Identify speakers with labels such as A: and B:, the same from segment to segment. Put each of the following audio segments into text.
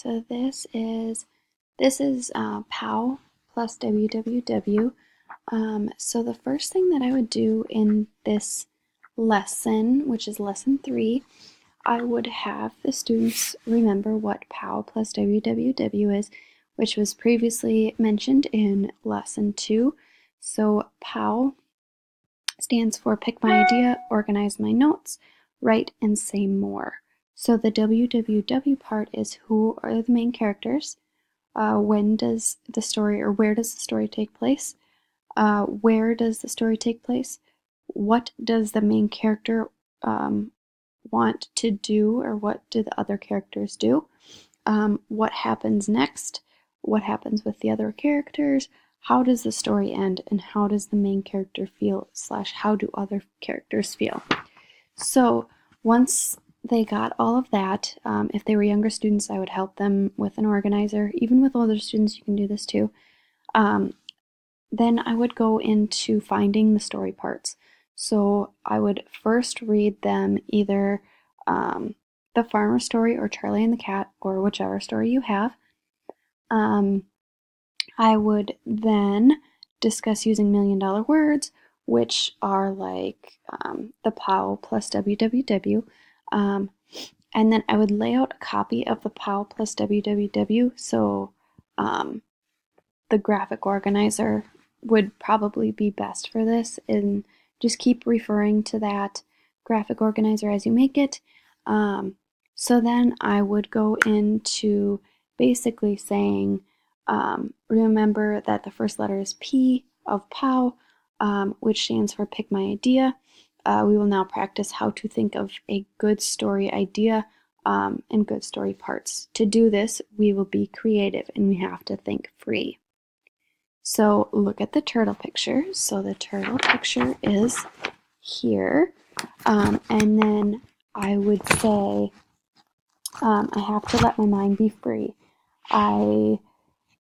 A: So this is Pow plus www. So the first thing that I would do in this lesson, which is lesson 3, I would have the students remember what Pow plus www is, which was previously mentioned in lesson 2. So Pow stands for pick my idea, organize my notes, write and say more. So the www part is who are the main characters, when does the story, or where does the story take place, where does the story take place, what does the main character want to do, or what do the other characters do, what happens next, what happens with the other characters, how does the story end, and how does the main character feel / how do other characters feel. So once they got all of that, if they were younger students, I would help them with an organizer. Even with older students, you can do this too. Then I would go into finding the story parts. So I would first read them either the farmer story or Charlie and the Cat, or whichever story you have. I would then discuss using million-dollar words, which are like the Pow plus www. And then I would lay out a copy of the Pow plus www, so the graphic organizer would probably be best for this, and just keep referring to that graphic organizer as you make it. So then I would go into basically saying, remember that the first letter is P of Pow, which stands for pick my idea. We will now practice how to think of a good story idea and good story parts. To do this, we will be creative and we have to think free. So look at the turtle picture. So the turtle picture is here. And then I would say, I have to let my mind be free. I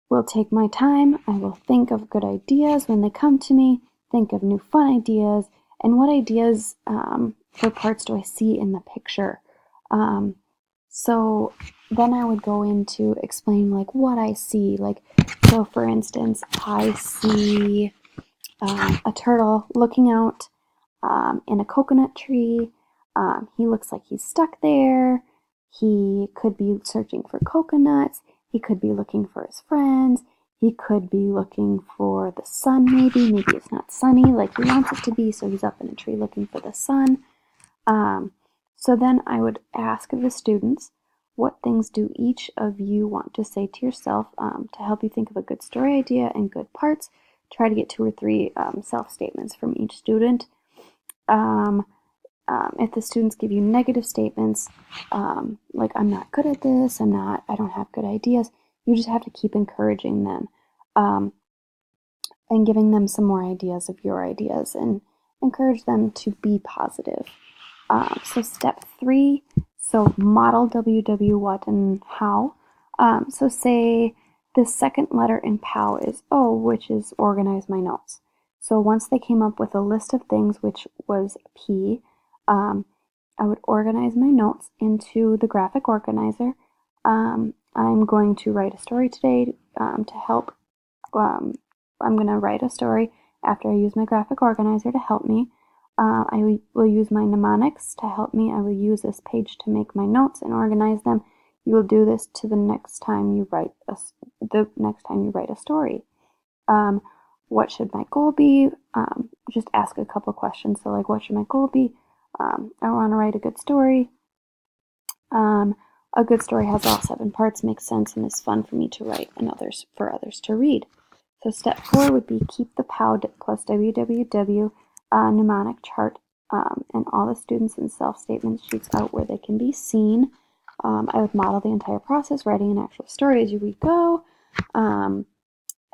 A: will take my time. I will think of good ideas when they come to me, think of new fun ideas, and what ideas for parts do I see in the picture. So then I would go into explaining like what I see. Like, so for instance, I see a turtle looking out in a coconut tree. He looks like he's stuck there. He could be searching for coconuts. He could be looking for his friends. He could be looking for the sun, maybe. Maybe it's not sunny like he wants it to be, so he's up in a tree looking for the sun. So then I would ask the students, what things do each of you want to say to yourself to help you think of a good story idea and good parts? Try to get 2 or 3 self-statements from each student. If the students give you negative statements, like I'm not good at this, I don't have good ideas, you just have to keep encouraging them and giving them some more ideas of your ideas, and encourage them to be positive. So step 3, so model WW, what, and how. So say the second letter in POW is O, which is organize my notes. So once they came up with a list of things, which was P, I would organize my notes into the graphic organizer. I'm going to write a story today to help. I'm going to write a story after I use my graphic organizer to help me. I will use my mnemonics to help me. I will use this page to make my notes and organize them. You will do this to the next time you write a story. What should my goal be? Just ask a couple questions. So like, what should my goal be? I want to write a good story. A good story has all 7 parts, makes sense, and is fun for me to write and for others to read. So step 4 would be keep the POW plus www mnemonic chart and all the students and self-statement sheets out where they can be seen. I would model the entire process, writing an actual story as we go. And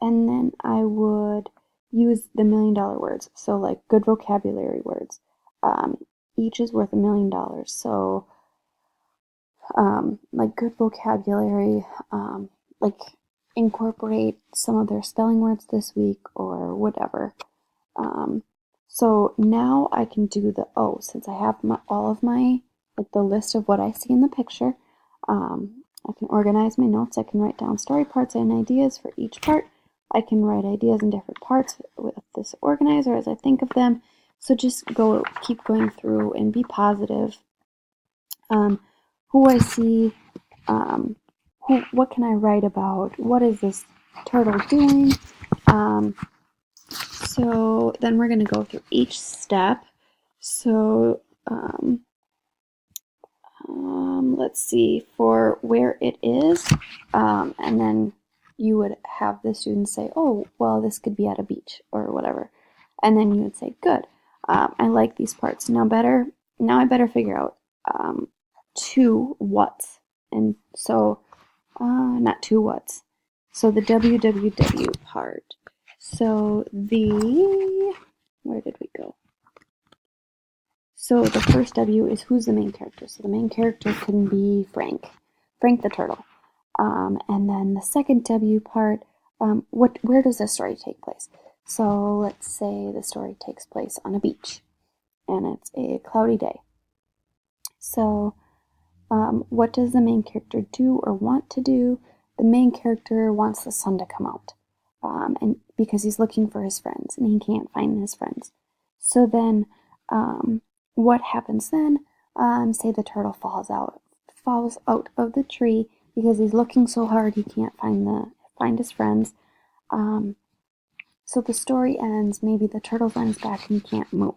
A: then I would use the million-dollar words, so like good vocabulary words. Each is worth $1 million, so like good vocabulary, like incorporate some of their spelling words this week or whatever. So now I can do the O, since I have all of my, like the list of what I see in the picture. I can organize my notes. I can write down story parts and ideas for each part. I can write ideas in different parts with this organizer as I think of them. So just keep going through and be positive. Who I see, what can I write about? What is this turtle doing? So then we're going to go through each step. So let's see, for where it is, and then you would have the students say, oh, well, this could be at a beach or whatever. And then you would say, good, I like these parts. Now I better figure out two what's. And so, not two what's. So the www part. So where did we go? So the first W is who's the main character. So the main character can be Frank the turtle. And then the second W part, where does the story take place? So let's say the story takes place on a beach, and it's a cloudy day. So what does the main character do or want to do? The main character wants the sun to come out, and because he's looking for his friends and he can't find his friends. So then, what happens then? Say the turtle falls out of the tree because he's looking so hard he can't find his friends. So the story ends. Maybe the turtle runs back and he can't move.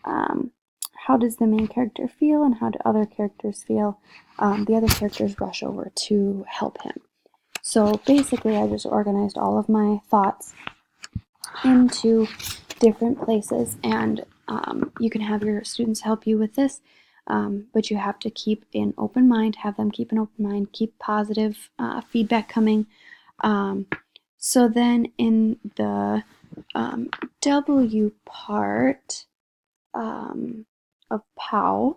A: How does the main character feel, and how do other characters feel? The other characters rush over to help him. So basically, I just organized all of my thoughts into different places, and you can have your students help you with this, but you have to keep an open mind, have them keep an open mind, keep positive feedback coming. So then in the W part of Pow,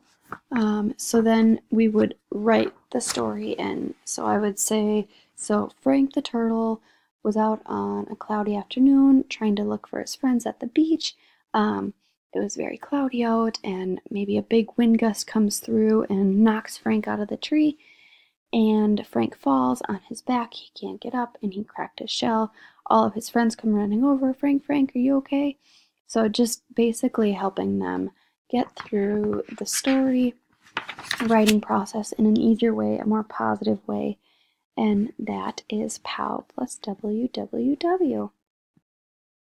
A: so then we would write the story in. So I would say, so Frank the turtle was out on a cloudy afternoon trying to look for his friends at the beach. It was very cloudy out, and maybe a big wind gust comes through and knocks Frank out of the tree. And Frank falls on his back. He can't get up, and he cracked his shell. All of his friends come running over. Frank, are you okay? So just basically helping them get through the story writing process in an easier way, a more positive way, and that is Pow plus WWW.